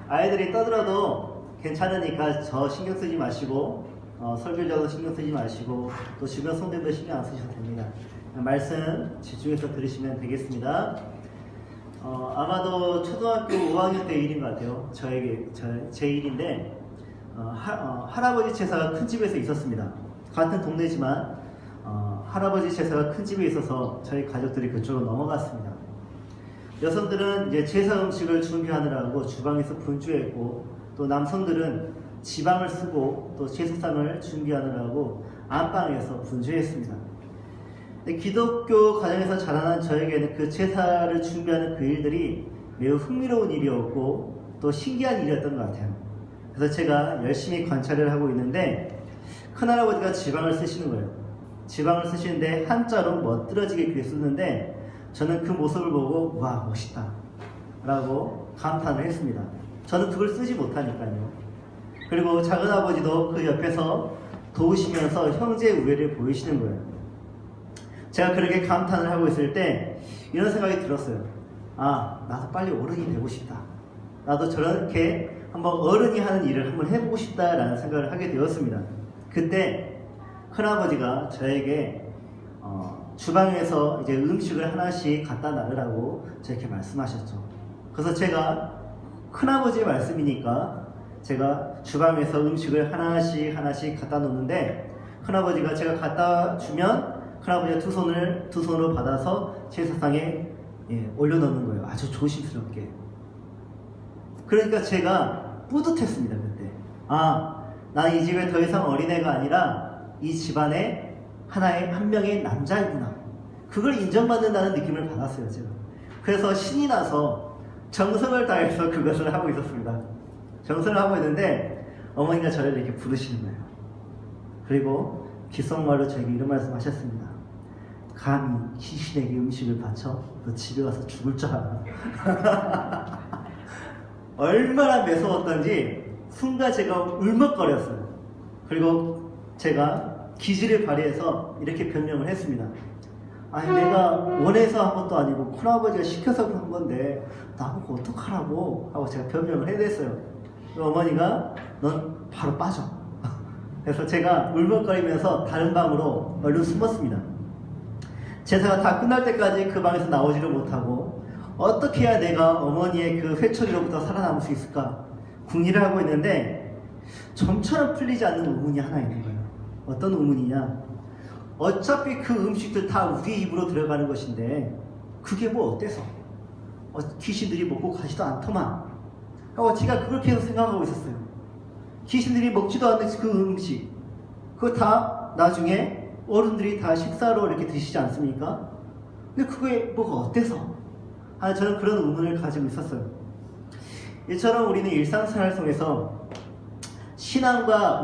아이들이 떠들어도 괜찮으니까 저 신경 쓰지 마시고 설교자도 신경 쓰지 마시고 또 주변 성도들도 신경 안 쓰셔도 됩니다. 말씀 집중해서 들으시면 되겠습니다. 아마도 초등학교 5학년 때 일인 것 같아요. 제 일인데 할아버지 제사가 큰 집에서 있었습니다. 같은 동네지만 할아버지 제사가 큰 집에 있어서 저희 가족들이 그쪽으로 넘어갔습니다. 여성들은 이제 제사 음식을 준비하느라고 주방에서 분주했고, 또 남성들은 지방을 쓰고 또 제사상을 준비하느라고 안방에서 분주했습니다. 기독교 가정에서 자라난 저에게는 그 제사를 준비하는 그 일들이 매우 흥미로운 일이었고 또 신기한 일이었던 것 같아요. 그래서 제가 열심히 관찰을 하고 있는데 큰할아버지가 지방을 쓰시는 거예요. 지방을 쓰시는데 한자로 멋들어지게 그렇게 쓰는데 저는 그 모습을 보고 와 멋있다 라고 감탄을 했습니다. 저는 그걸 쓰지 못하니까요. 그리고 작은아버지도 그 옆에서 도우시면서 형제의 우애를 보이시는 거예요. 제가 그렇게 감탄을 하고 있을 때 이런 생각이 들었어요. 나도 빨리 어른이 되고 싶다. 나도 저렇게 한번 어른이 하는 일을 한번 해보고 싶다라는 생각을 하게 되었습니다. 그때 큰아버지가 저에게 주방에서 이제 음식을 하나씩 갖다 놔으라고 저렇게 말씀하셨죠. 그래서 제가 큰아버지의 말씀이니까 제가 주방에서 음식을 하나씩 갖다 놓는데 큰아버지가 제가 갖다 주면 큰아버지가 두 손으로 받아서 제사상에 올려놓는 거예요. 아주 조심스럽게. 그러니까 제가 뿌듯했습니다. 그때 나는 이 집에 더 이상 어린애가 아니라 이 집안에 한 명의 남자이구나. 그걸 인정받는다는 느낌을 받았어요. 제가. 그래서 신이 나서 정성을 다해서 그것을 하고 있었습니다. 정성을 하고 있는데 어머니가 저를 이렇게 부르시는 거예요. 그리고 귓속말로 저에게 이런 말씀 하셨습니다. 감히 귀신에게 음식을 바쳐? 너 집에 가서 죽을 줄 알아. 얼마나 매서웠던지 순간 제가 울먹거렸어요. 그리고 제가 기지를 발휘해서 이렇게 변명을 했습니다. 내가 원해서 한 것도 아니고 큰아버지가 시켜서 한 건데 나보고 어떡하라고 하고 제가 변명을 해냈어요. 어머니가 넌 바로 빠져. 그래서 제가 울먹거리면서 다른 방으로 얼른 숨었습니다. 제사가 다 끝날 때까지 그 방에서 나오지를 못하고 어떻게 해야 내가 어머니의 그 회초리로부터 살아남을 수 있을까 궁리를 하고 있는데 점처럼 풀리지 않는 의문이 하나 있는 거예요. 어떤 의문이냐? 어차피 그 음식들 다 우리 입으로 들어가는 것인데 그게 뭐 어때서? 귀신들이 먹고 가지도 않더만 하고 제가 그걸 계속 생각하고 있었어요. 귀신들이 먹지도 않는 그 음식 그거 다 나중에 어른들이 다 식사로 이렇게 드시지 않습니까? 근데 그게 뭐가 어때서? 저는 그런 의문을 가지고 있었어요. 이처럼 우리는 일상생활 속에서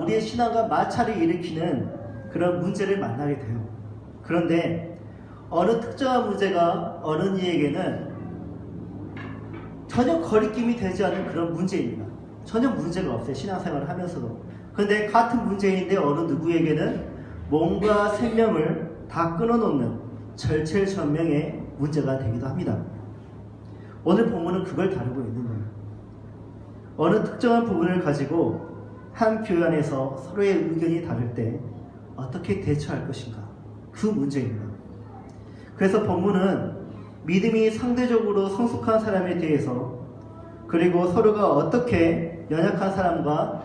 우리의 신앙과 마찰을 일으키는 그런 문제를 만나게 돼요. 그런데 어느 특정한 문제가 어느 이에게는 전혀 거리낌이 되지 않는 그런 문제입니다. 전혀 문제가 없어요. 신앙생활을 하면서도. 그런데 같은 문제인데 어느 누구에게는 몸과 생명을 다 끊어놓는 절체절명의 문제가 되기도 합니다. 오늘 본문은 그걸 다루고 있는 거예요. 어느 특정한 부분을 가지고 한 교회 안에서 서로의 의견이 다를 때 어떻게 대처할 것인가? 그 문제입니다. 그래서 본문은 믿음이 상대적으로 성숙한 사람에 대해서 그리고 서로가 어떻게 연약한 사람과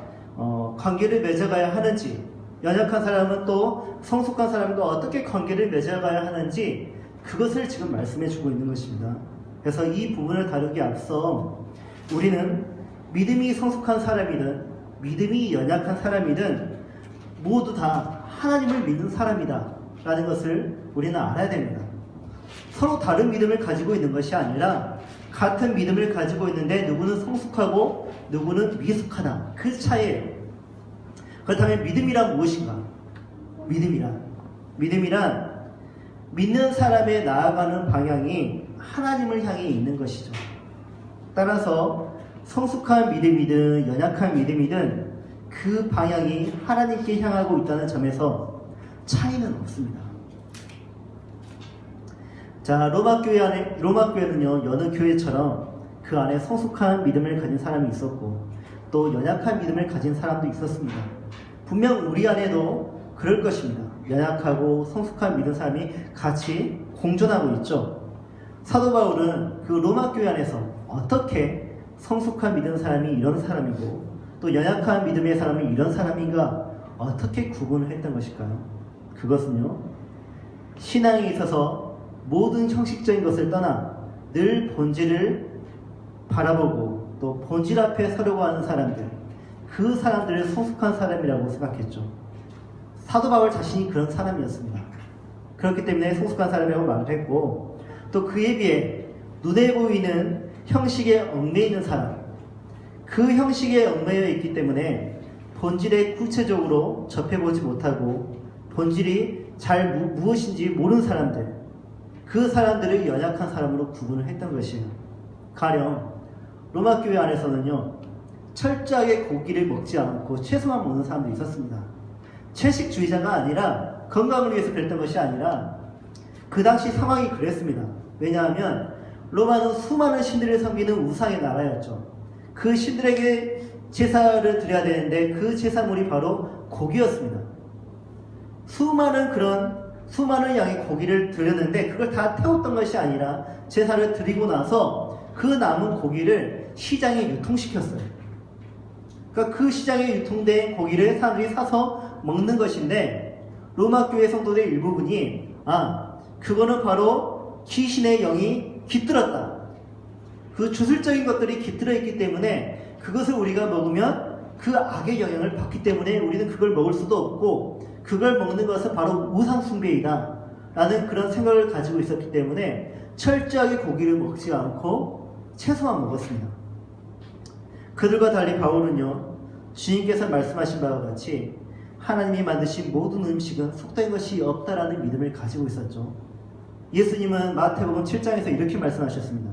관계를 맺어가야 하는지 연약한 사람은 또 성숙한 사람과 어떻게 관계를 맺어가야 하는지 그것을 지금 말씀해 주고 있는 것입니다. 그래서 이 부분을 다루기 앞서 우리는 믿음이 성숙한 사람이든 믿음이 연약한 사람이든 모두 다 하나님을 믿는 사람이다 라는 것을 우리는 알아야 됩니다. 서로 다른 믿음을 가지고 있는 것이 아니라 같은 믿음을 가지고 있는데 누구는 성숙하고 누구는 미숙하다. 그 차이예요. 그렇다면 믿음이란 무엇인가? 믿음이란 믿는 사람의 나아가는 방향이 하나님을 향해 있는 것이죠. 따라서 성숙한 믿음이든 연약한 믿음이든 그 방향이 하나님께 향하고 있다는 점에서 차이는 없습니다. 자, 로마교회는요, 여느 교회처럼 그 그 안에 성숙한 믿음을 가진 사람이 있었고 또 연약한 믿음을 가진 사람도 있었습니다. 분명 우리 안에도 그럴 것입니다. 연약하고 성숙한 믿음 사람이 같이 공존하고 있죠. 사도 바울은 그 로마 교회 안에서 어떻게 성숙한 믿음 사람이 이런 사람이고 또 연약한 믿음의 사람이 이런 사람인가 어떻게 구분을 했던 것일까요? 그것은요, 신앙에 있어서 모든 형식적인 것을 떠나 늘 본질을 바라보고 또 본질 앞에 서려고 하는 사람들, 그 사람들을 성숙한 사람이라고 생각했죠. 사도 바울 자신이 그런 사람이었습니다. 그렇기 때문에 성숙한 사람이라고 말을 했고, 또 그에 비해 눈에 보이는 형식에 얽매여 있는 사람, 그 형식에 얽매여 있기 때문에 본질에 구체적으로 접해보지 못하고 본질이 잘 무엇인지 모르는 사람들, 그 사람들을 연약한 사람으로 구분을 했던 것이에요. 가령 로마 교회 안에서는요, 철저하게 고기를 먹지 않고 채소만 먹는 사람도 있었습니다. 채식주의자가 아니라, 건강을 위해서 그랬던 것이 아니라 그 당시 상황이 그랬습니다. 왜냐하면 로마는 수많은 신들을 섬기는 우상의 나라였죠. 그 신들에게 제사를 드려야 되는데 그 제사물이 바로 고기였습니다. 수많은 양의 고기를 드렸는데 그걸 다 태웠던 것이 아니라 제사를 드리고 나서 그 남은 고기를 시장에 유통시켰어요. 그러니까 그 시장에 유통된 고기를 사람들이 사서 먹는 것인데, 로마 교회 성도들 일부분이 그거는 바로 귀신의 영이 깃들었다. 그 주술적인 것들이 깃들어 있기 때문에 그것을 우리가 먹으면 그 악의 영향을 받기 때문에 우리는 그걸 먹을 수도 없고, 그걸 먹는 것은 바로 우상 숭배이다 라는 그런 생각을 가지고 있었기 때문에 철저하게 고기를 먹지 않고 채소만 먹었습니다. 그들과 달리 바울은요, 주님께서 말씀하신 바와 같이 하나님이 만드신 모든 음식은 속된 것이 없다라는 믿음을 가지고 있었죠. 예수님은 마태복음 7장에서 이렇게 말씀하셨습니다.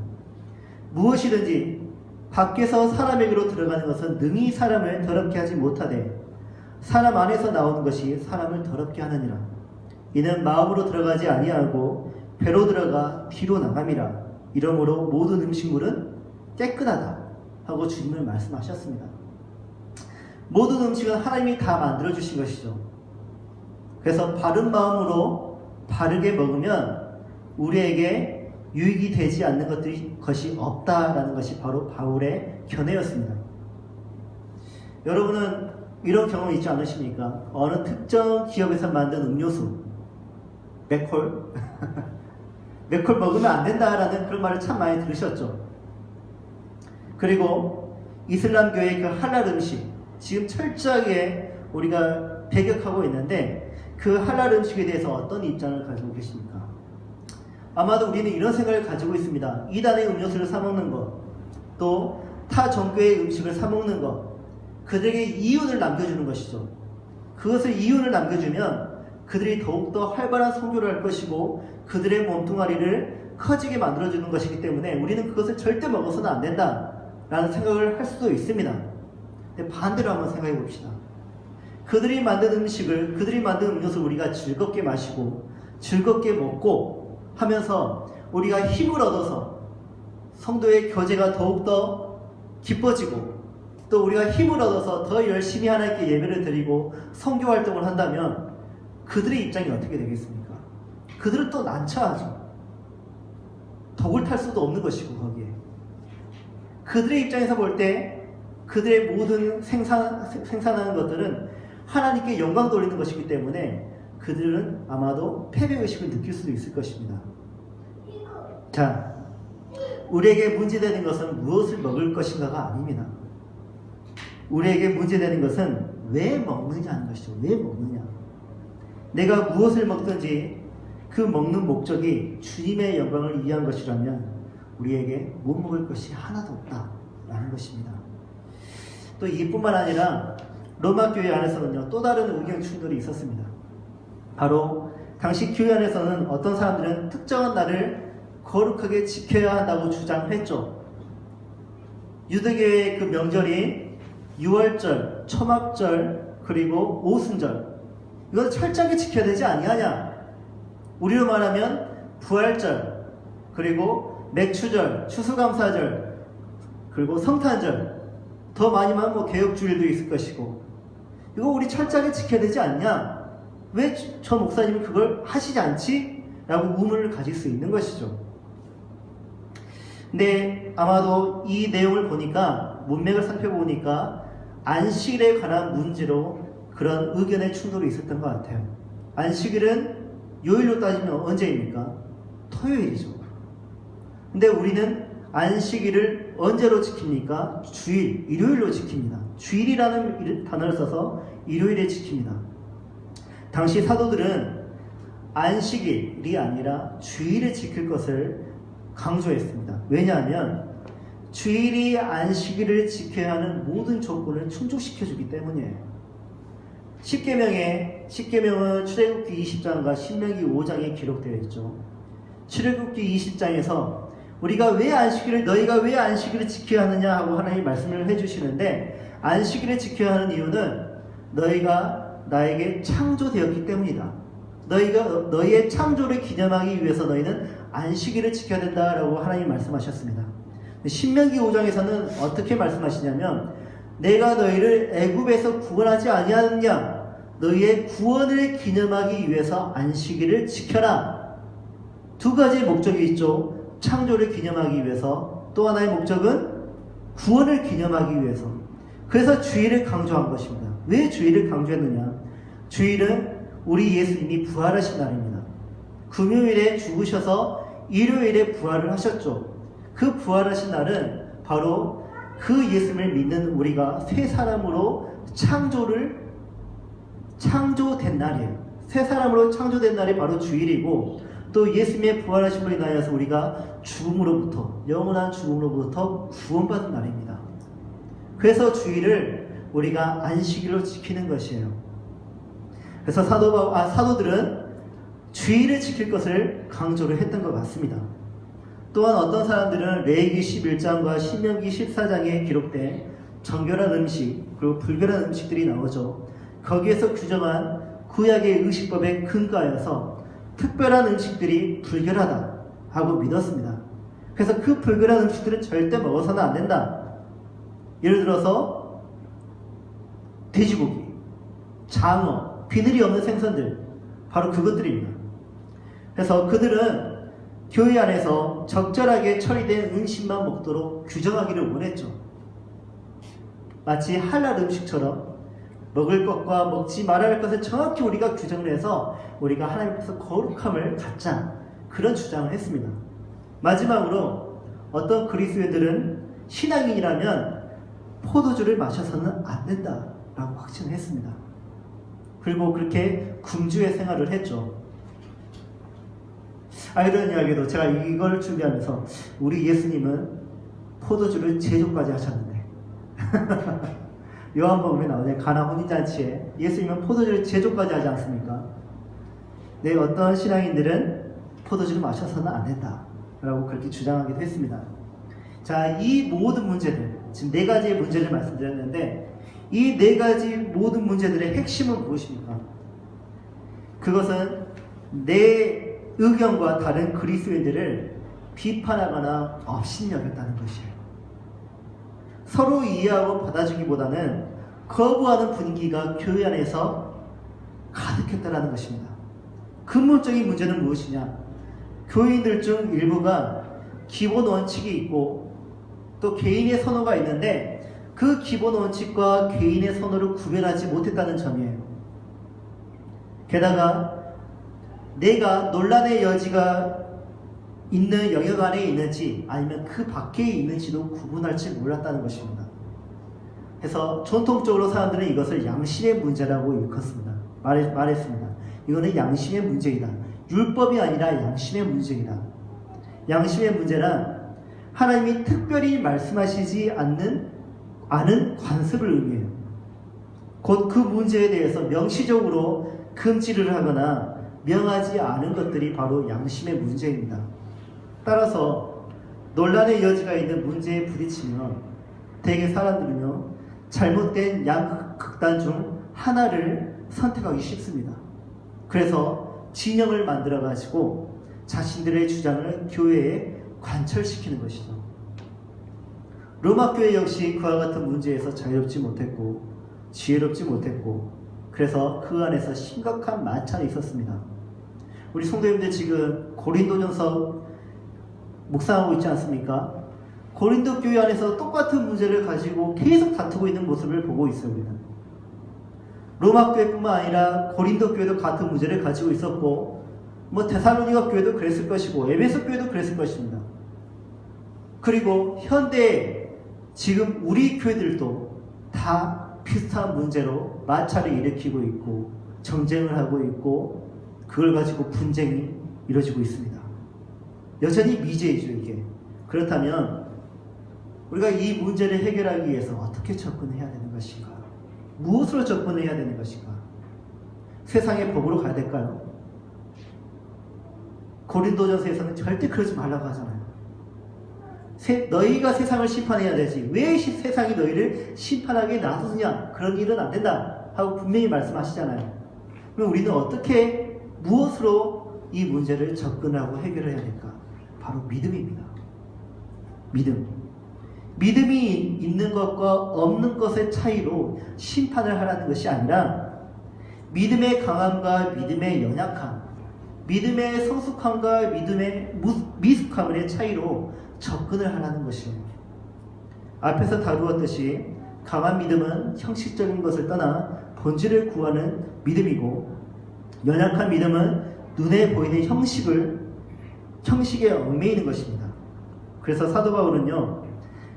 무엇이든지 밖에서 사람에게로 들어가는 것은 능히 사람을 더럽게 하지 못하되 사람 안에서 나오는 것이 사람을 더럽게 하느니라. 이는 마음으로 들어가지 아니하고 배로 들어가 뒤로 나감이라. 이러므로 모든 음식물은 깨끗하다 하고 주님은 말씀하셨습니다. 모든 음식은 하나님이 다 만들어주신 것이죠. 그래서 바른 마음으로 바르게 먹으면 우리에게 유익이 되지 않는 것이 없다라는 것이 바로 바울의 견해였습니다. 여러분은 이런 경험 있지 않으십니까? 어느 특정 기업에서 만든 음료수, 맥콜 맥콜 먹으면 안 된다라는 그런 말을 참 많이 들으셨죠. 그리고 이슬람교의 그 할랄 음식, 지금 철저하게 우리가 배격하고 있는데 그 할랄 음식에 대해서 어떤 입장을 가지고 계십니까? 아마도 우리는 이런 생각을 가지고 있습니다. 이단의 음료수를 사먹는 것, 또 타 종교의 음식을 사먹는 것, 그들에게 이윤을 남겨주는 것이죠. 그것을 이윤을 남겨주면 그들이 더욱더 활발한 선교를 할 것이고 그들의 몸뚱아리를 커지게 만들어주는 것이기 때문에 우리는 그것을 절대 먹어서는 안 된다라는 생각을 할 수도 있습니다. 근데 반대로 한번 생각해 봅시다. 그들이 만든 음식을, 그들이 만든 음료수를 우리가 즐겁게 마시고 즐겁게 먹고 하면서 우리가 힘을 얻어서 성도의 교제가 더욱더 깊어지고 또 우리가 힘을 얻어서 더 열심히 하나님께 예배를 드리고 선교 활동을 한다면 그들의 입장이 어떻게 되겠습니까? 그들은 또 난처하죠. 독을 탈 수도 없는 것이고 거기에. 그들의 입장에서 볼 때 그들의 모든 생산하는 것들은 하나님께 영광 돌리는 것이기 때문에 그들은 아마도 패배의식을 느낄 수도 있을 것입니다. 자, 우리에게 문제되는 것은 무엇을 먹을 것인가가 아닙니다. 우리에게 문제되는 것은 왜 먹느냐 하는 것이죠. 왜 먹느냐. 내가 무엇을 먹든지 그 먹는 목적이 주님의 영광을 위한 것이라면 우리에게 못 먹을 것이 하나도 없다라는 것입니다. 또 이뿐만 아니라 로마 교회 안에서는요, 또 다른 의견 충돌이 있었습니다. 바로 당시 교회 안에서는 어떤 사람들은 특정한 날을 거룩하게 지켜야 한다고 주장했죠. 유대교의 그 명절인 유월절, 초막절, 그리고 오순절, 이건 철저하게 지켜야 되지 아니하냐. 우리로 말하면 부활절, 그리고 맥추절, 추수감사절, 그리고 성탄절, 더 많이만 뭐 개혁주일도 있을 것이고, 이거 우리 철저하게 지켜야 되지 않냐? 왜 저 목사님이 그걸 하시지 않지? 라고 의문을 가질 수 있는 것이죠. 근데 아마도 이 내용을 보니까, 문맥을 살펴보니까 안식일에 관한 문제로 그런 의견의 충돌이 있었던 것 같아요. 안식일은 요일로 따지면 언제입니까? 토요일이죠. 근데 우리는 안식일을 언제로 지킵니까? 주일, 일요일로 지킵니다. 주일이라는 단어를 써서 일요일에 지킵니다. 당시 사도들은 안식일이 아니라 주일을 지킬 것을 강조했습니다. 왜냐하면 주일이 안식일을 지켜야 하는 모든 조건을 충족시켜주기 때문이에요. 십계명은 출애굽기 20장과 신명기 5장에 기록되어 있죠. 출애굽기 20장에서 너희가 왜 안식일을 지켜야 하느냐 하고 하나님이 말씀을 해주시는데, 안식일을 지켜야 하는 이유는 너희가 나에게 창조되었기 때문이다. 너희의 창조를 기념하기 위해서 너희는 안식일을 지켜야 된다라고 하나님이 말씀하셨습니다. 신명기 5장에서는 어떻게 말씀하시냐면, 내가 너희를 애굽에서 구원하지 아니하느냐, 너희의 구원을 기념하기 위해서 안식일을 지켜라. 두 가지의 목적이 있죠. 창조를 기념하기 위해서, 또 하나의 목적은 구원을 기념하기 위해서. 그래서 주일을 강조한 것입니다. 왜 주일을 강조했느냐? 주일은 우리 예수님이 부활하신 날입니다. 금요일에 죽으셔서 일요일에 부활을 하셨죠. 그 부활하신 날은 바로 그 예수님을 믿는 우리가 새 사람으로 창조된 날이에요. 새 사람으로 창조된 날이 바로 주일이고, 또 예수님의 부활하심으로 인하여서 우리가 죽음으로부터, 영원한 죽음으로부터 구원받은 날입니다. 그래서 주일을 우리가 안식일로 지키는 것이에요. 그래서 사도들은 주일을 지킬 것을 강조를 했던 것 같습니다. 또한 어떤 사람들은 레위기 11장과 신명기 14장에 기록된 정결한 음식, 그리고 불결한 음식들이 나오죠. 거기에서 규정한 구약의 의식법에 근거하여서 특별한 음식들이 불결하다 하고 믿었습니다. 그래서 그 불결한 음식들은 절대 먹어서는 안 된다. 예를 들어서 돼지고기, 장어, 비늘이 없는 생선들, 바로 그것들입니다. 그래서 그들은 교회 안에서 적절하게 처리된 음식만 먹도록 규정하기를 원했죠. 마치 할랄 음식처럼 먹을 것과 먹지 말아야 할 것을 정확히 우리가 규정을 해서 우리가 하나님 앞에서 거룩함을 갖자, 그런 주장을 했습니다. 마지막으로 어떤 그리스도인들은 신앙인이라면 포도주를 마셔서는 안 된다라고 확신을 했습니다. 그리고 그렇게 금주의 생활을 했죠. 아이러니하게도 제가 이걸 준비하면서 우리 예수님은 포도주를 제조까지 하셨는데 요한복음에 나오는 가나 혼인잔치에 예수님은 포도주를 제조까지 하지 않습니까? 네, 어떤 신앙인들은 포도주를 마셔서는 안 된다 라고 그렇게 주장하기도 했습니다. 자, 이 모든 문제들, 지금 4가지의 문제를 말씀드렸는데, 이 4가지 모든 문제들의 핵심은 무엇입니까? 그것은 내 의견과 다른 그리스도인들을 비판하거나 업신여겼다는 것이에요. 서로 이해하고 받아주기보다는 거부하는 분위기가 교회 안에서 가득했다는 것입니다. 근본적인 문제는 무엇이냐? 교인들 중 일부가 기본 원칙이 있고 또 개인의 선호가 있는데, 그 기본 원칙과 개인의 선호를 구별하지 못했다는 점이에요. 게다가 내가 논란의 여지가 있는 영역 안에 있는지 아니면 그 밖에 있는지도 구분할 줄 몰랐다는 것입니다. 그래서 전통적으로 사람들은 이것을 양심의 문제라고 일컫습니다. 말했습니다. 이거는 양심의 문제이다. 율법이 아니라 양심의 문제이다. 양심의 문제란 하나님이 특별히 말씀하시지 않은 관습을 의미해요. 곧 그 문제에 대해서 명시적으로 금지를 하거나 명하지 않은 것들이 바로 양심의 문제입니다. 따라서 논란의 여지가 있는 문제에 부딪히면 대개 사람들은요, 잘못된 양극단 중 하나를 선택하기 쉽습니다. 그래서 진영을 만들어 가지고 자신들의 주장을 교회에 관철시키는 것이죠. 로마 교회 역시 그와 같은 문제에서 자유롭지 못했고 지혜롭지 못했고 그래서 그 안에서 심각한 마찰이 있었습니다. 우리 성도님들 지금 고린도전서 묵상하고 있지 않습니까? 고린도 교회 안에서 똑같은 문제를 가지고 계속 다투고 있는 모습을 보고 있어요. 우리는. 로마 교회뿐만 아니라 고린도 교회도 같은 문제를 가지고 있었고 데살로니가 교회도 그랬을 것이고 에베소 교회도 그랬을 것입니다. 그리고 현대 지금 우리 교회들도 다 비슷한 문제로 마찰을 일으키고 있고 정쟁을 하고 있고 그걸 가지고 분쟁이 이루어지고 있습니다. 여전히 미제이죠 이게. 그렇다면 우리가 이 문제를 해결하기 위해서 어떻게 접근해야 되는 것인가? 무엇으로 접근해야 되는 것인가? 세상의 법으로 가야 될까요? 고린도전서에서는 절대 그러지 말라고 하잖아요. 너희가 세상을 심판해야 되지 왜 세상이 너희를 심판하게 놔두느냐? 그런 일은 안 된다 하고 분명히 말씀하시잖아요. 그럼 우리는 어떻게 무엇으로 이 문제를 접근하고 해결해야 될까? 바로 믿음입니다. 믿음이 있는 것과 없는 것의 차이로 심판을 하라는 것이 아니라 믿음의 강함과 믿음의 연약함, 믿음의 성숙함과 믿음의 미숙함의 차이로 접근을 하라는 것이에요. 앞에서 다루었듯이 강한 믿음은 형식적인 것을 떠나 본질을 구하는 믿음이고 연약한 믿음은 눈에 보이는 형식에 얽매이는 것입니다. 그래서 사도 바울은요,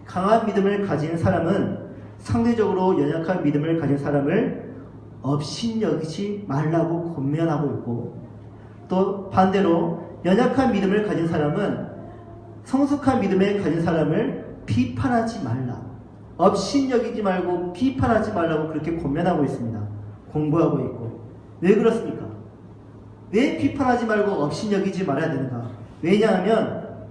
강한 믿음을 가진 사람은 상대적으로 연약한 믿음을 가진 사람을 업신여기지 말라고 권면하고 있고 또 반대로 연약한 믿음을 가진 사람은 성숙한 믿음을 가진 사람을 비판하지 말라. 업신여기지 말고 비판하지 말라고 그렇게 권면하고 있습니다. 공부하고 있고. 왜 그렇습니까? 왜 비판하지 말고 업신여기지 말아야 되는가? 왜냐하면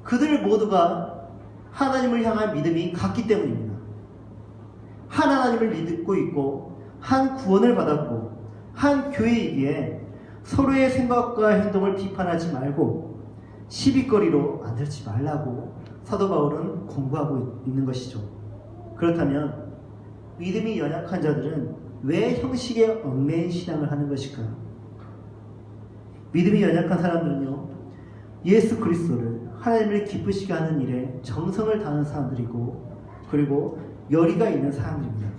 그들 모두가 하나님을 향한 믿음이 같기 때문입니다. 한 하나님을 믿고 있고 한 구원을 받았고 한 교회이기에 서로의 생각과 행동을 비판하지 말고 시비거리로 만들지 말라고 사도 바울은 공부하고 있는 것이죠. 그렇다면 믿음이 연약한 자들은 왜 형식에 얽매인 신앙을 하는 것일까요? 믿음이 연약한 사람들은요, 예수 그리스도를 하나님을 기쁘시게 하는 일에 정성을 다하는 사람들이고 그리고 열의가 있는 사람들입니다.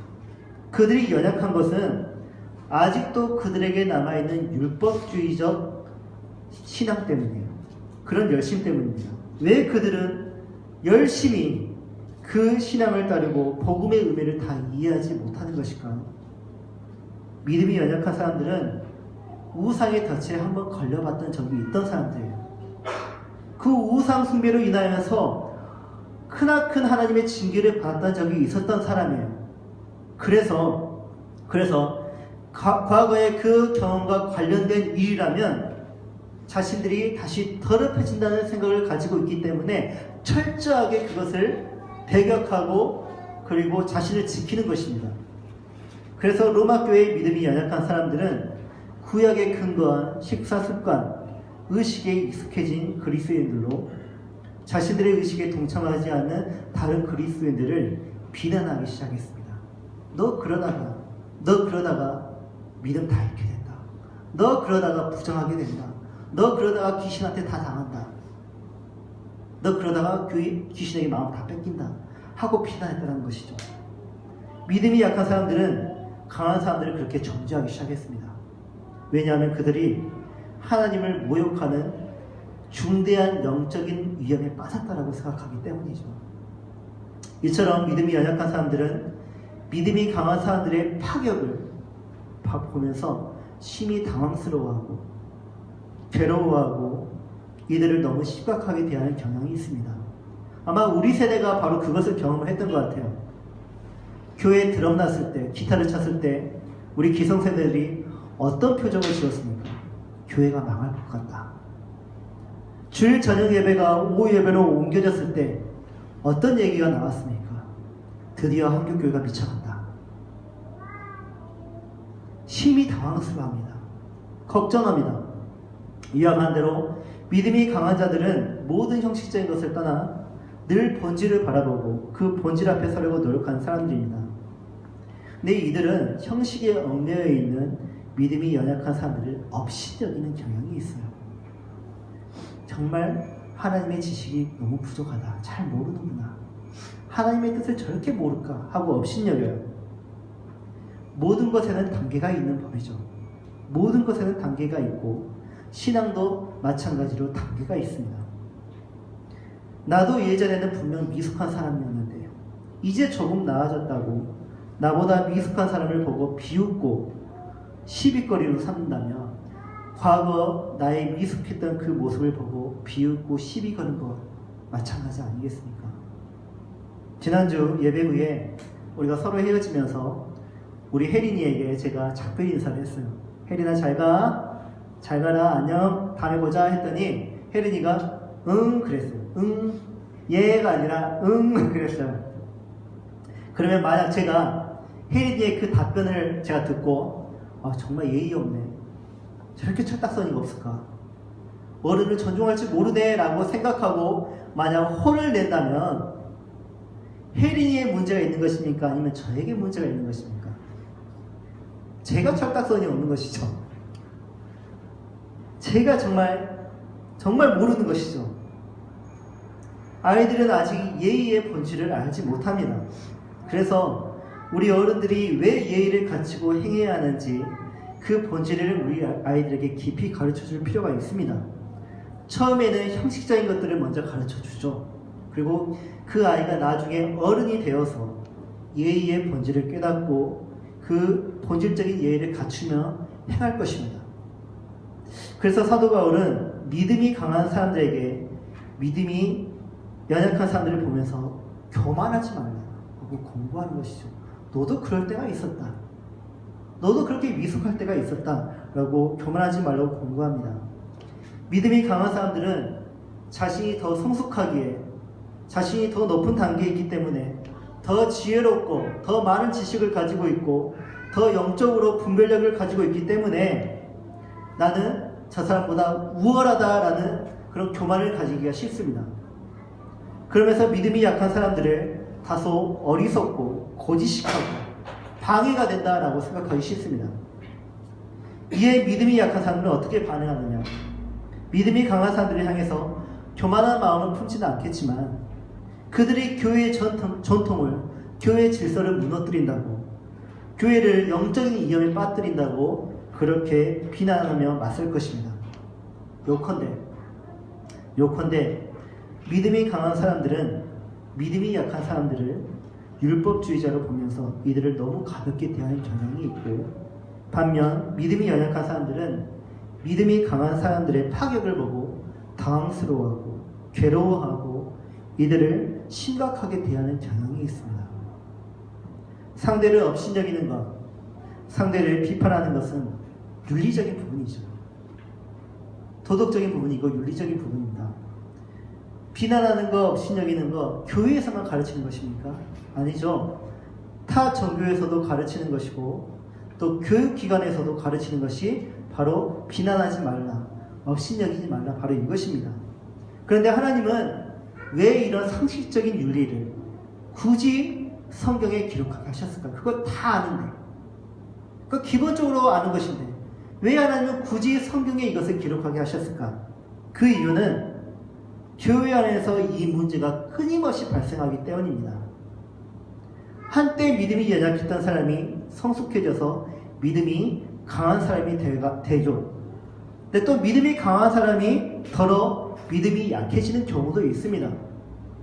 그들이 연약한 것은 아직도 그들에게 남아있는 율법주의적 신앙 때문이에요. 그런 열심 때문입니다. 왜 그들은 열심히 그 신앙을 따르고 복음의 의미를 다 이해하지 못하는 것일까요? 믿음이 연약한 사람들은 우상의 덫에 한번 걸려봤던 적이 있던 사람들이에요. 그 우상 숭배로 인하여서 크나큰 하나님의 징계를 받았던 적이 있었던 사람이에요. 그래서 과거의 그 경험과 관련된 일이라면 자신들이 다시 더럽혀진다는 생각을 가지고 있기 때문에 철저하게 그것을 배격하고 그리고 자신을 지키는 것입니다. 그래서 로마 교회의 믿음이 연약한 사람들은 구약에 근거한 식사 습관, 의식에 익숙해진 그리스도인들로 자신들의 의식에 동참하지 않는 다른 그리스도인들을 비난하기 시작했습니다. 너 그러다가 믿음 다 잃게 된다. 너 그러다가 부정하게 된다. 너 그러다가 귀신한테 다 당한다. 너 그러다가 귀신에게 마음 다 뺏긴다. 하고 비난했다는 것이죠. 믿음이 약한 사람들은 강한 사람들을 그렇게 정죄하기 시작했습니다. 왜냐하면 그들이 하나님을 모욕하는 중대한 영적인 위험에 빠졌다라고 생각하기 때문이죠. 이처럼 믿음이 연약한 사람들은 믿음이 강한 사람들의 파격을 보면서 심히 당황스러워하고 괴로워하고 이들을 너무 심각하게 대하는 경향이 있습니다. 아마 우리 세대가 바로 그것을 경험을 했던 것 같아요. 교회에 드럼 났을 때, 기타를 쳤을 때 우리 기성세대들이 어떤 표정을 지었습니까? 교회가 망할 것 같다. 주일 저녁 예배가 오후 예배로 옮겨졌을 때 어떤 얘기가 나왔습니까? 드디어 한국교회가 미쳐간다. 심히 당황스러워합니다. 걱정합니다. 이와 반대로 믿음이 강한 자들은 모든 형식적인 것을 떠나 늘 본질을 바라보고 그 본질 앞에 서려고 노력하는 사람들입니다. 근데 이들은 형식에 얽매여 있는 믿음이 연약한 사람들을 업신여기는 경향이 있어요. 정말 하나님의 지식이 너무 부족하다. 잘 모르는구나. 하나님의 뜻을 저렇게 모를까 하고 업신여겨요. 모든 것에는 단계가 있는 법이죠. 모든 것에는 단계가 있고 신앙도 마찬가지로 단계가 있습니다. 나도 예전에는 분명 미숙한 사람이었는데 이제 조금 나아졌다고 나보다 미숙한 사람을 보고 비웃고 시비거리로 삼는다면 과거 나의 미숙했던 그 모습을 보고 비웃고 시비 거는 것 마찬가지 아니겠습니까? 지난주 예배 후에 우리가 서로 헤어지면서 우리 혜린이에게 제가 작별 인사를 했어요. 혜린아 잘 가라 안녕 다음에 보자 했더니 혜린이가 응 그랬어요. 응 예가 아니라 응 그랬어요. 그러면 만약 제가 혜린이의 그 답변을 제가 듣고 정말 예의 없네. 저렇게 철딱서니가 없을까? 어른을 존중할 줄 모르네 라고 생각하고 만약 혼을 낸다면 혜린이의 문제가 있는 것입니까? 아니면 저에게 문제가 있는 것입니까? 제가 철딱서니 없는 것이죠. 제가 정말 모르는 것이죠. 아이들은 아직 예의의 본질을 알지 못합니다. 그래서 우리 어른들이 왜 예의를 갖추고 행해야 하는지 그 본질을 우리 아이들에게 깊이 가르쳐 줄 필요가 있습니다. 처음에는 형식적인 것들을 먼저 가르쳐 주죠. 그리고 그 아이가 나중에 어른이 되어서 예의의 본질을 깨닫고 그 본질적인 예의를 갖추며 행할 것입니다. 그래서 사도 바울은 믿음이 강한 사람들에게 믿음이 연약한 사람들을 보면서 교만하지 말라 하고 공부하는 것이죠. 너도 그럴 때가 있었다. 너도 그렇게 미숙할 때가 있었다 라고 교만하지 말라고 공부합니다. 믿음이 강한 사람들은 자신이 더 성숙하기에 자신이 더 높은 단계에 있기 때문에 더 지혜롭고 더 많은 지식을 가지고 있고 더 영적으로 분별력을 가지고 있기 때문에 나는 저 사람보다 우월하다라는 그런 교만을 가지기가 쉽습니다. 그러면서 믿음이 약한 사람들을 다소 어리석고 고지식하고 방해가 된다라고 생각하기 쉽습니다. 이에 믿음이 약한 사람들은 어떻게 반응하느냐? 믿음이 강한 사람들을 향해서 교만한 마음은 품지는 않겠지만 그들이 교회의 전통을, 교회의 질서를 무너뜨린다고, 교회를 영적인 이념에 빠뜨린다고 그렇게 비난하며 맞설 것입니다. 요컨대 믿음이 강한 사람들은 믿음이 약한 사람들을 율법주의자로 보면서 이들을 너무 가볍게 대하는 경향이 있고, 반면 믿음이 연약한 사람들은 믿음이 강한 사람들의 파격을 보고 당황스러워하고 괴로워하고 이들을 심각하게 대하는 경향이 있습니다. 상대를 업신여기는 것, 상대를 비판하는 것은 윤리적인 부분이죠. 도덕적인 부분이고 윤리적인 부분입니다. 비난하는 것, 업신여기는 것, 교회에서만 가르치는 것입니까? 아니죠. 타 종교에서도 가르치는 것이고 또 교육기관에서도 가르치는 것이 바로 비난하지 말라, 업신여기지 말라, 바로 이것입니다. 그런데 하나님은 왜 이런 상식적인 윤리를 굳이 성경에 기록하게 하셨을까? 그거 다 아는데, 그거 기본적으로 아는 것인데 왜 하나님은 굳이 성경에 이것을 기록하게 하셨을까? 그 이유는 교회 안에서 이 문제가 끊임없이 발생하기 때문입니다. 한때 믿음이 연약했던 사람이 성숙해져서 믿음이 강한 사람이 되죠. 근데 또 믿음이 강한 사람이 더러 믿음이 약해지는 경우도 있습니다.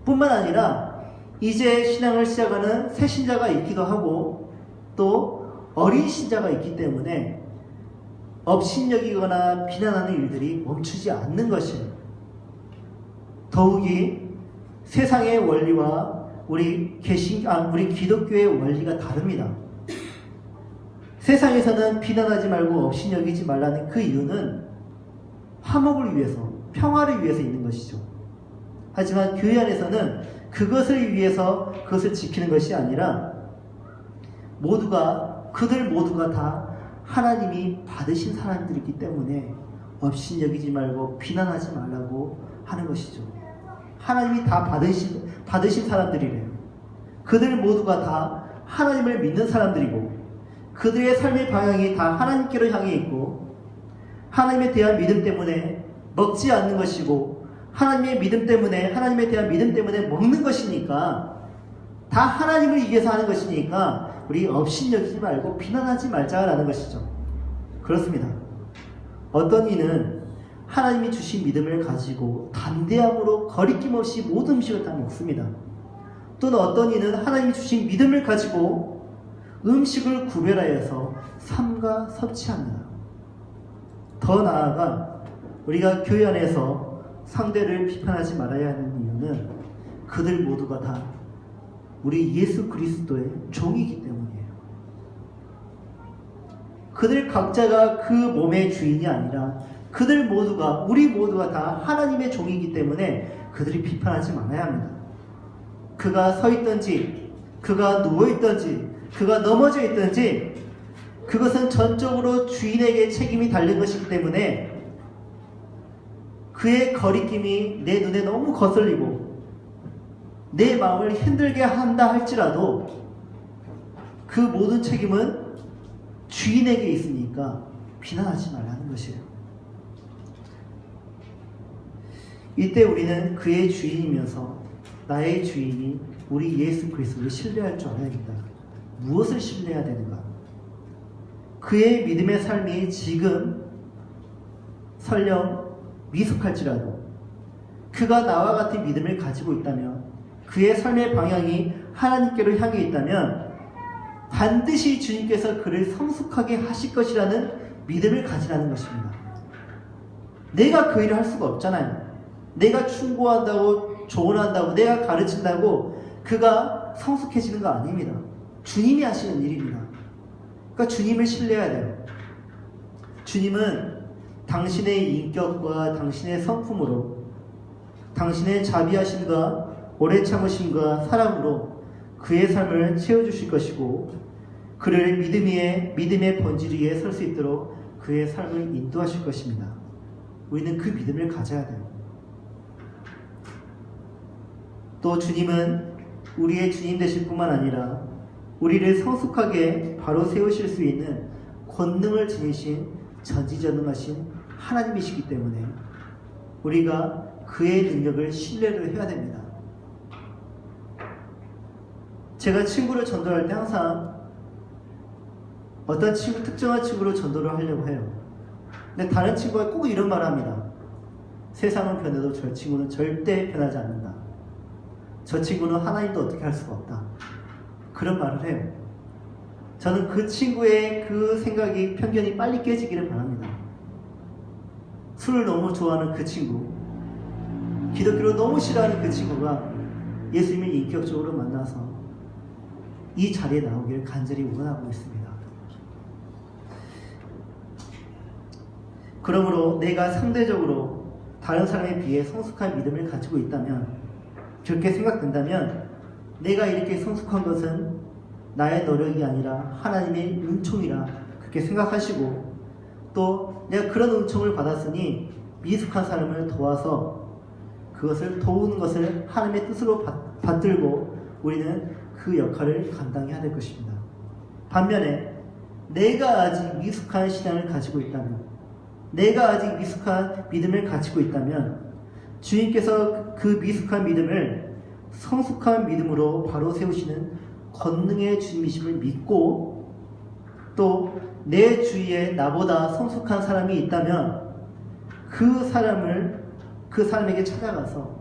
뿐만 아니라 이제 신앙을 시작하는 새 신자가 있기도 하고 또 어린 신자가 있기 때문에 업신여기거나 비난하는 일들이 멈추지 않는 것이에요. 더욱이 세상의 원리와 우리 기독교의 원리가 다릅니다. 세상에서는 비난하지 말고 업신여기지 말라는 그 이유는 화목을 위해서, 평화를 위해서 있는 것이죠. 하지만 교회 안에서는 그것을 위해서 그것을 지키는 것이 아니라 그들 모두가 다 하나님이 받으신 사람들이기 때문에 업신여기지 말고 비난하지 말라고 하는 것이죠. 하나님이 다 받으신 사람들이래요. 그들 모두가 다 하나님을 믿는 사람들이고 그들의 삶의 방향이 다 하나님께로 향해 있고 하나님에 대한 믿음 때문에 먹지 않는 것이고 하나님의 믿음 때문에 하나님에 대한 믿음 때문에 먹는 것이니까 다 하나님을 위해서 하는 것이니까 우리 업신여기지 말고 비난하지 말자라는 것이죠. 그렇습니다. 어떤 이는 하나님이 주신 믿음을 가지고 담대함으로 거리낌 없이 모든 음식을 다 먹습니다. 또는 어떤 이는 하나님이 주신 믿음을 가지고 음식을 구별하여서 삼가 섭취합니다. 더 나아가 우리가 교회 안에서 상대를 비판하지 말아야 하는 이유는 그들 모두가 다 우리 예수 그리스도의 종이기 때문이에요. 그들 각자가 그 몸의 주인이 아니라 그들 모두가 우리 모두가 다 하나님의 종이기 때문에 그들이 비판하지 말아야 합니다. 그가 서 있든지 그가 누워 있든지 그가 넘어져 있든지 그것은 전적으로 주인에게 책임이 달린 것이기 때문에 그의 거리낌이 내 눈에 너무 거슬리고 내 마음을 힘들게 한다 할지라도 그 모든 책임은 주인에게 있으니까 비난하지 말라는 것이에요. 이때 우리는 그의 주인이면서 나의 주인이 우리 예수 그리스도를 신뢰할 줄 알아야 합니다. 무엇을 신뢰해야 되는가? 그의 믿음의 삶이 지금 설령 미숙할지라도 그가 나와 같은 믿음을 가지고 있다면 그의 삶의 방향이 하나님께로 향해 있다면 반드시 주님께서 그를 성숙하게 하실 것이라는 믿음을 가지라는 것입니다. 내가 그 일을 할 수가 없잖아요. 내가 충고한다고 조언한다고 내가 가르친다고 그가 성숙해지는 거 아닙니다. 주님이 하시는 일입니다. 그러니까 주님을 신뢰해야 돼요. 주님은 당신의 인격과 당신의 성품으로 당신의 자비하심과 오래 참으심과 사랑으로 그의 삶을 채워주실 것이고 그를 믿음의 본질 위에 설 수 있도록 그의 삶을 인도하실 것입니다. 우리는 그 믿음을 가져야 돼요. 또 주님은 우리의 주님 되실 뿐만 아니라 우리를 성숙하게 바로 세우실 수 있는 권능을 지니신 전지전능하신 하나님이시기 때문에 우리가 그의 능력을 신뢰를 해야 됩니다. 제가 친구를 전도할 때 항상 어떤 특정한 친구를 전도를 하려고 해요. 근데 다른 친구가 꼭 이런 말을 합니다. 세상은 변해도 저 친구는 절대 변하지 않는다. 저 친구는 하나님도 어떻게 할 수가 없다. 그런 말을 해요. 저는 그 친구의 그 생각이 편견이 빨리 깨지기를 바랍니다. 술을 너무 좋아하는 그 친구, 기독교를 너무 싫어하는 그 친구가 예수님을 인격적으로 만나서 이 자리에 나오기를 간절히 원하고 있습니다. 그러므로 내가 상대적으로 다른 사람에 비해 성숙한 믿음을 가지고 있다면, 그렇게 생각된다면 내가 이렇게 성숙한 것은 나의 노력이 아니라 하나님의 은총이라 그렇게 생각하시고, 또 내가 그런 은총을 받았으니 미숙한 사람을 도와서 그것을 도우는 것을 하나님의 뜻으로 받들고 우리는 그 역할을 감당해야 될 것입니다. 반면에 내가 아직 미숙한 신앙을 가지고 있다면, 내가 아직 미숙한 믿음을 가지고 있다면 주님께서 그 미숙한 믿음을 성숙한 믿음으로 바로 세우시는 권능의 주님이심을 믿고, 또 내 주위에 나보다 성숙한 사람이 있다면 그 사람에게 찾아가서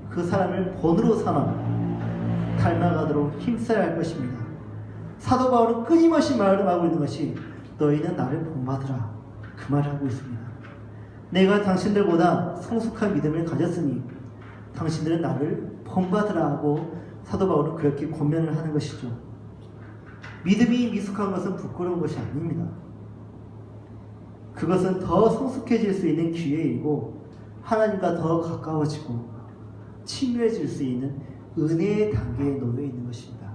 그 사람을 본으로 삼아 닮아가도록 힘써야 할 것입니다. 사도 바울은 끊임없이 말을 하고 있는 것이 너희는 나를 본받으라, 그 말을 하고 있습니다. 내가 당신들보다 성숙한 믿음을 가졌으니 당신들은 나를 본받으라 하고 사도 바울은 그렇게 권면을 하는 것이죠. 믿음이 미숙한 것은 부끄러운 것이 아닙니다. 그것은 더 성숙해질 수 있는 기회이고 하나님과 더 가까워지고 친밀해질 수 있는 은혜의 단계에 놓여 있는 것입니다.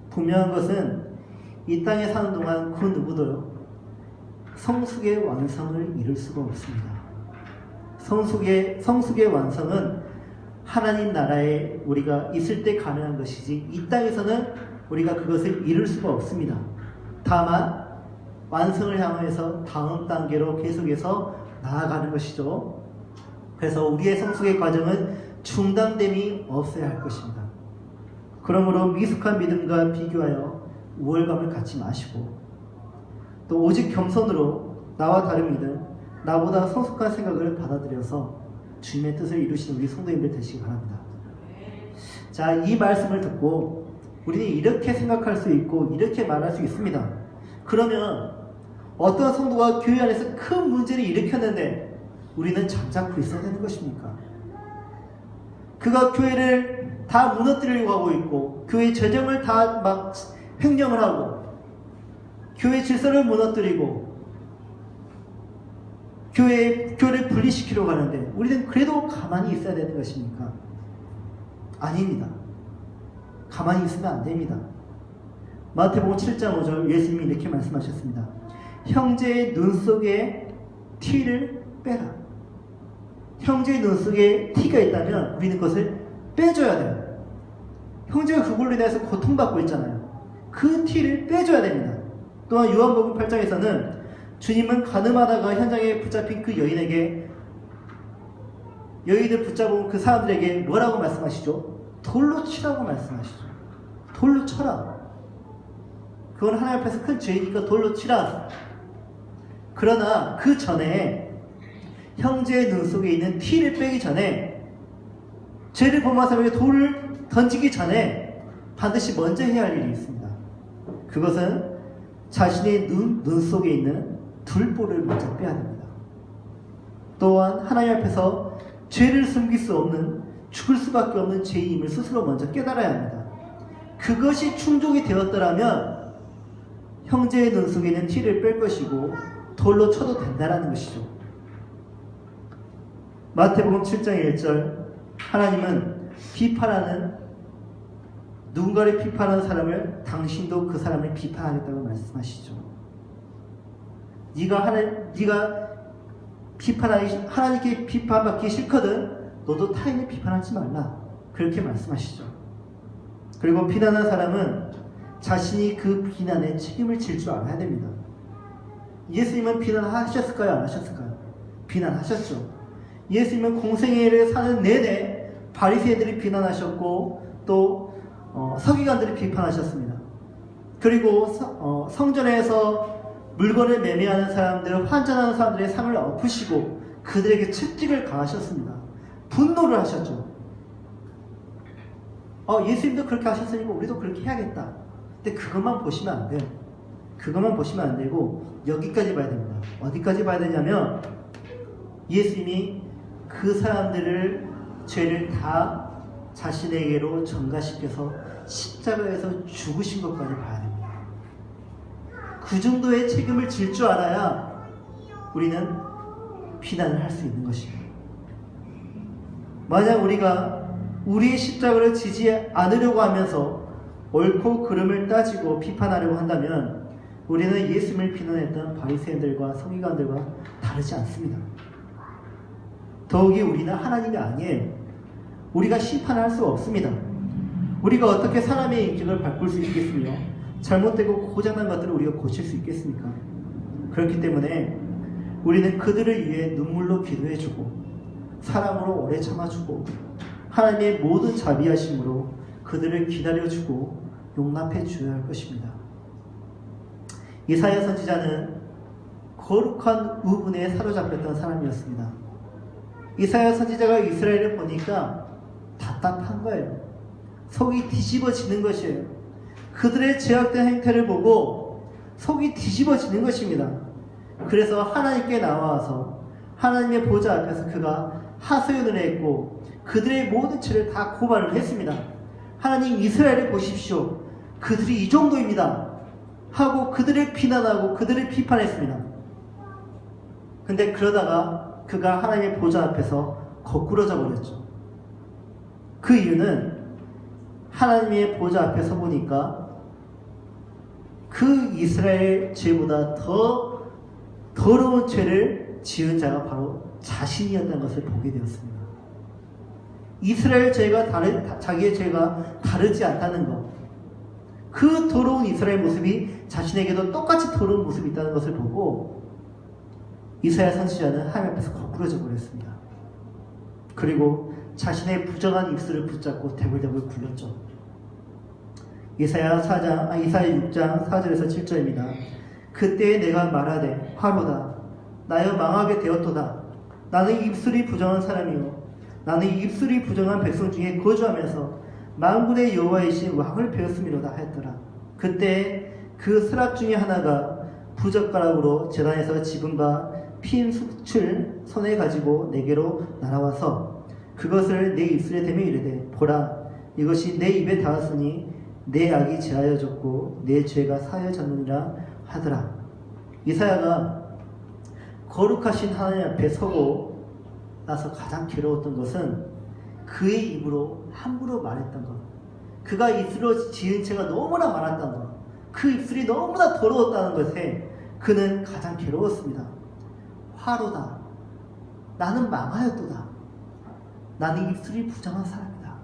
분명한 것은 이 땅에 사는 동안 그 누구도 성숙의 완성을 이룰 수가 없습니다. 성숙의 완성은 하나님 나라에 우리가 있을 때 가능한 것이지 이 땅에서는 우리가 그것을 이룰 수가 없습니다. 다만 완성을 향해서 다음 단계로 계속해서 나아가는 것이죠. 그래서 우리의 성숙의 과정은 중단됨이 없어야 할 것입니다. 그러므로 미숙한 믿음과 비교하여 우월감을 갖지 마시고 또 오직 겸손으로 나와 다른 믿음, 나보다 성숙한 생각을 받아들여서 주님의 뜻을 이루시는 우리 성도님들 되시기 바랍니다. 자, 이 말씀을 듣고 우리는 이렇게 생각할 수 있고 이렇게 말할 수 있습니다. 그러면 어떤 성도가 교회 안에서 큰 문제를 일으켰는데 우리는 잠자코 있어야 되는 것입니까? 그가 교회를 다 무너뜨리려고 하고 있고 교회 재정을 다 막 횡령을 하고 교회 질서를 무너뜨리고 교회를 분리시키려고 하는데 우리는 그래도 가만히 있어야 되는 것입니까? 아닙니다. 가만히 있으면 안 됩니다. 마태복음 7장 5절 예수님이 이렇게 말씀하셨습니다. 형제의 눈 속에 티를 빼라. 형제의 눈 속에 티가 있다면 우리는 그것을 빼줘야 돼요. 형제가 그걸로 인해서 고통받고 있잖아요. 그 티를 빼줘야 됩니다. 또한 요한복음 8장에서는 주님은 가늠하다가 현장에 붙잡힌 그 여인을 붙잡은 그 사람들에게 뭐라고 말씀하시죠? 돌로 치라고 말씀하시죠. 돌로 쳐라. 그건 하나님 앞에서 큰 죄이니까 돌로 치라. 그러나 그 전에 형제의 눈 속에 있는 티를 빼기 전에 죄를 범한 사람에게 돌을 던지기 전에 반드시 먼저 해야 할 일이 있습니다. 그것은 자신의 눈 속에 있는 둘보를 먼저 빼야 됩니다. 또한 하나님 앞에서 죄를 숨길 수 없는 죽을 수밖에 없는 죄임을 스스로 먼저 깨달아야 합니다. 그것이 충족이 되었더라면 형제의 눈 속에 있는 티를 뺄 것이고 돌로 쳐도 된다는 것이죠. 마태복음 7장 1절 하나님은 누군가를 비판하는 사람을 당신도 그 사람을 비판하겠다고 말씀하시죠. 네가 하나님께 비판받기 싫거든 너도 타인을 비판하지 말라. 그렇게 말씀하시죠. 그리고 비난하는 사람은 자신이 그 비난에 책임을 질 줄 알아야 됩니다. 예수님은 비난하셨을까요? 안 하셨을까요? 비난하셨죠. 예수님은 공생애를 사는 내내 바리새인들이 비난하셨고 또 서기관들이 비판하셨습니다. 그리고 성전에서 물건을 매매하는 사람들, 환전하는 사람들의 상을 엎으시고 그들에게 채찍을 가하셨습니다. 분노를 하셨죠. 예수님도 그렇게 하셨으니까 우리도 그렇게 해야겠다. 근데 그것만 보시면 안 돼요. 그것만 보시면 안 되고 여기까지 봐야 됩니다. 어디까지 봐야 되냐면 예수님이 그 사람들을 죄를 다 자신에게로 전가시켜서 십자가에서 죽으신 것까지 봐야 됩니다. 그 정도의 책임을 질 줄 알아야 우리는 비난을 할 수 있는 것입니다. 만약 우리가 우리의 십자가를 지지 않으려고 하면서 옳고 그름을 따지고 비판하려고 한다면 우리는 예수님을 비난했던 바리새인들과 서기관들과 다르지 않습니다. 더욱이 우리는 하나님이 아니에요. 우리가 심판할 수 없습니다. 우리가 어떻게 사람의 인격을 바꿀 수 있겠으며 잘못되고 고장난 것들을 우리가 고칠 수 있겠습니까? 그렇기 때문에 우리는 그들을 위해 눈물로 기도해주고 사랑으로 오래 참아주고 하나님의 모든 자비하심으로 그들을 기다려주고 용납해 주어야 할 것입니다. 이사야 선지자는 거룩한 우분에 사로잡혔던 사람이었습니다. 이사야 선지자가 이스라엘을 보니까 답답한 거예요. 속이 뒤집어지는 것이에요. 그들의 죄악된 행태를 보고 속이 뒤집어지는 것입니다. 그래서 하나님께 나와서 하나님의 보좌 앞에서 그가 하소연을 했고 그들의 모든 죄를 다 고발을 했습니다. 하나님 이스라엘을 보십시오. 그들이 이 정도입니다. 하고 그들을 비난하고 그들을 비판했습니다. 근데 그러다가 그가 하나님의 보좌 앞에서 거꾸러져 버렸죠. 그 이유는 하나님의 보좌 앞에 서 보니까 그 이스라엘 죄보다 더 더러운 죄를 지은 자가 바로 자신이었다는 것을 보게 되었습니다. 이스라엘 죄가 자기의 죄가 다르지 않다는 것, 그 더러운 이스라엘 모습이 자신에게도 똑같이 더러운 모습이 있다는 것을 보고 이사야 선지자는 하나님 앞에서 거꾸러져 버렸습니다. 그리고 자신의 부정한 입술을 붙잡고 대굴대굴 굴렸죠. 이사야 6장 4절에서 7절입니다. 그때에 내가 말하되 화로다 나여 망하게 되었도다. 나는 입술이 부정한 사람이요 나는 입술이 부정한 백성 중에 거주하면서 만군의 여호와이신 왕을 배웠음이로다 하였더라. 그때 그 스락 중에 하나가 부젓가락으로 제단에서 지분과 핀 숯을 손에 가지고 내게로 날아와서 그것을 내 입술에 대며 이르되 보라 이것이 내 입에 닿았으니 내 악이 제하여졌고 내 죄가 사하여졌느니라 하더라. 이사야가 거룩하신 하나님 앞에 서고 나서 가장 괴로웠던 것은 그의 입으로 함부로 말했던 것, 그가 입술로 지은 죄가 너무나 많았던 것, 그 입술이 너무나 더러웠다는 것에 그는 가장 괴로웠습니다. 화로다 나는 망하였도다. 나는 입술이 부정한 사람이다.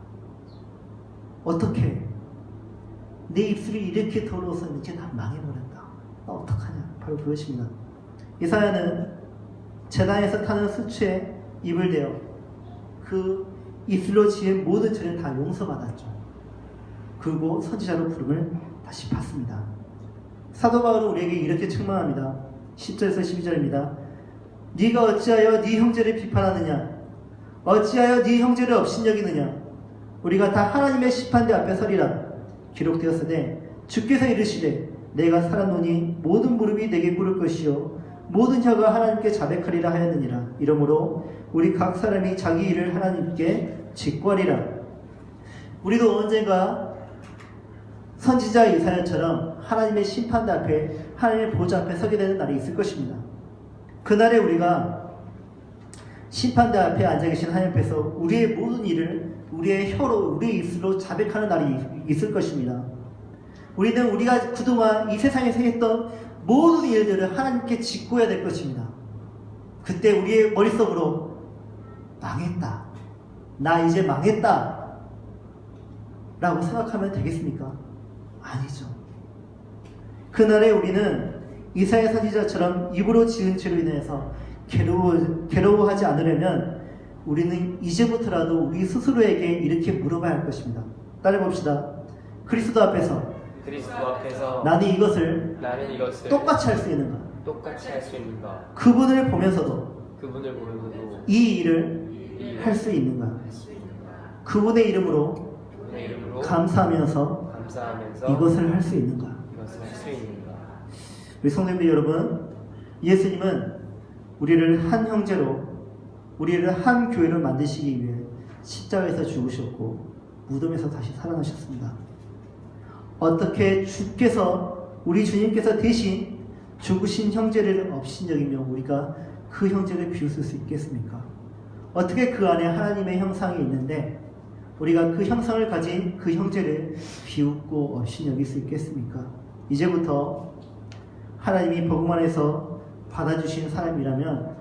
어떻게 내 입술이 이렇게 더러워서 이제 난 망해버렸다. 나 어떡하냐. 바로 그것입니다. 이사야는 제단에서 타는 수치에 입을 대어 그 입술로 지은 모든 죄를 다 용서받았죠. 그리고 선지자로 부름을 다시 받습니다. 사도 바울은 우리에게 이렇게 책망합니다. 10절에서 12절입니다. 네가 어찌하여 네 형제를 비판하느냐? 어찌하여 네 형제를 업신여기느냐? 우리가 다 하나님의 심판대 앞에 서리라. 기록되었으되 주께서 이르시되 내가 살았노니 모든 무릎이 내게 꿇을 것이요 모든 혀가 하나님께 자백하리라 하였느니라. 이러므로 우리 각 사람이 자기 일을 하나님께 직구하리라. 우리도 언젠가 선지자 이사야처럼 하나님의 심판대 앞에 하나님의 보좌 앞에 서게 되는 날이 있을 것입니다. 그날에 우리가 심판대 앞에 앉아 계신 하나님 앞에서 우리의 모든 일을 우리의 혀로 우리의 입술로 자백하는 날이 있을 것입니다. 우리는 우리가 그동안 이 세상에서 했던 모든 일들을 하나님께 직구해야 될 것입니다. 그때 우리의 머릿속으로 망했다, 나 이제 망했다 라고 생각하면 되겠습니까? 아니죠. 그날에 우리는 이사야 선지자처럼 입으로 지은 죄로 인해서 괴로워하지 않으려면 우리는 이제부터라도 우리 스스로에게 이렇게 물어봐야 할 것입니다. 따라봅시다. 그리스도 앞에서 나는 이것을 똑같이 할 수 있는가? 그분을 보면서도 이 일을 할 수 있는가? 그분의 이름으로 감사하면서 이것을 할 수 있는가? 우리 성도님들 여러분, 예수님은 우리를 한 형제로, 우리를 한 교회로 만드시기 위해 십자가에서 죽으셨고 무덤에서 다시 살아나셨습니다. 어떻게 주께서, 우리 주님께서 대신 죽으신 형제를 업신여기며 우리가 그 형제를 비웃을 수 있겠습니까? 어떻게 그 안에 하나님의 형상이 있는데 우리가 그 형상을 가진 그 형제를 비웃고 업신여길 수 있겠습니까? 이제부터 하나님이 복음 안에서 받아주신 사람이라면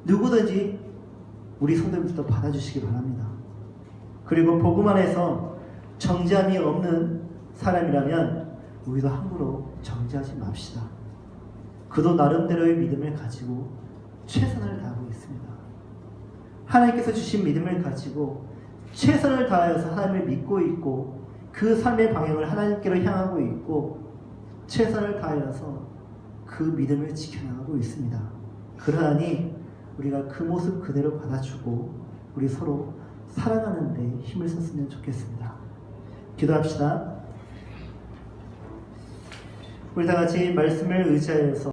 누구든지 우리 성도님들도 받아주시기 바랍니다. 그리고 복음 안에서 정죄함이 없는 사람이라면 우리도 함부로 정죄하지 맙시다. 그도 나름대로의 믿음을 가지고 최선을 다하고 있습니다. 하나님께서 주신 믿음을 가지고 최선을 다하여서 하나님을 믿고 있고 그 삶의 방향을 하나님께로 향하고 있고 최선을 다하여서 그 믿음을 지켜나가고 있습니다. 그러하니 우리가 그 모습 그대로 받아주고 우리 서로 살아가는 데 힘을 썼으면 좋겠습니다. 기도합시다. 우리 다 같이 말씀을 의지하여서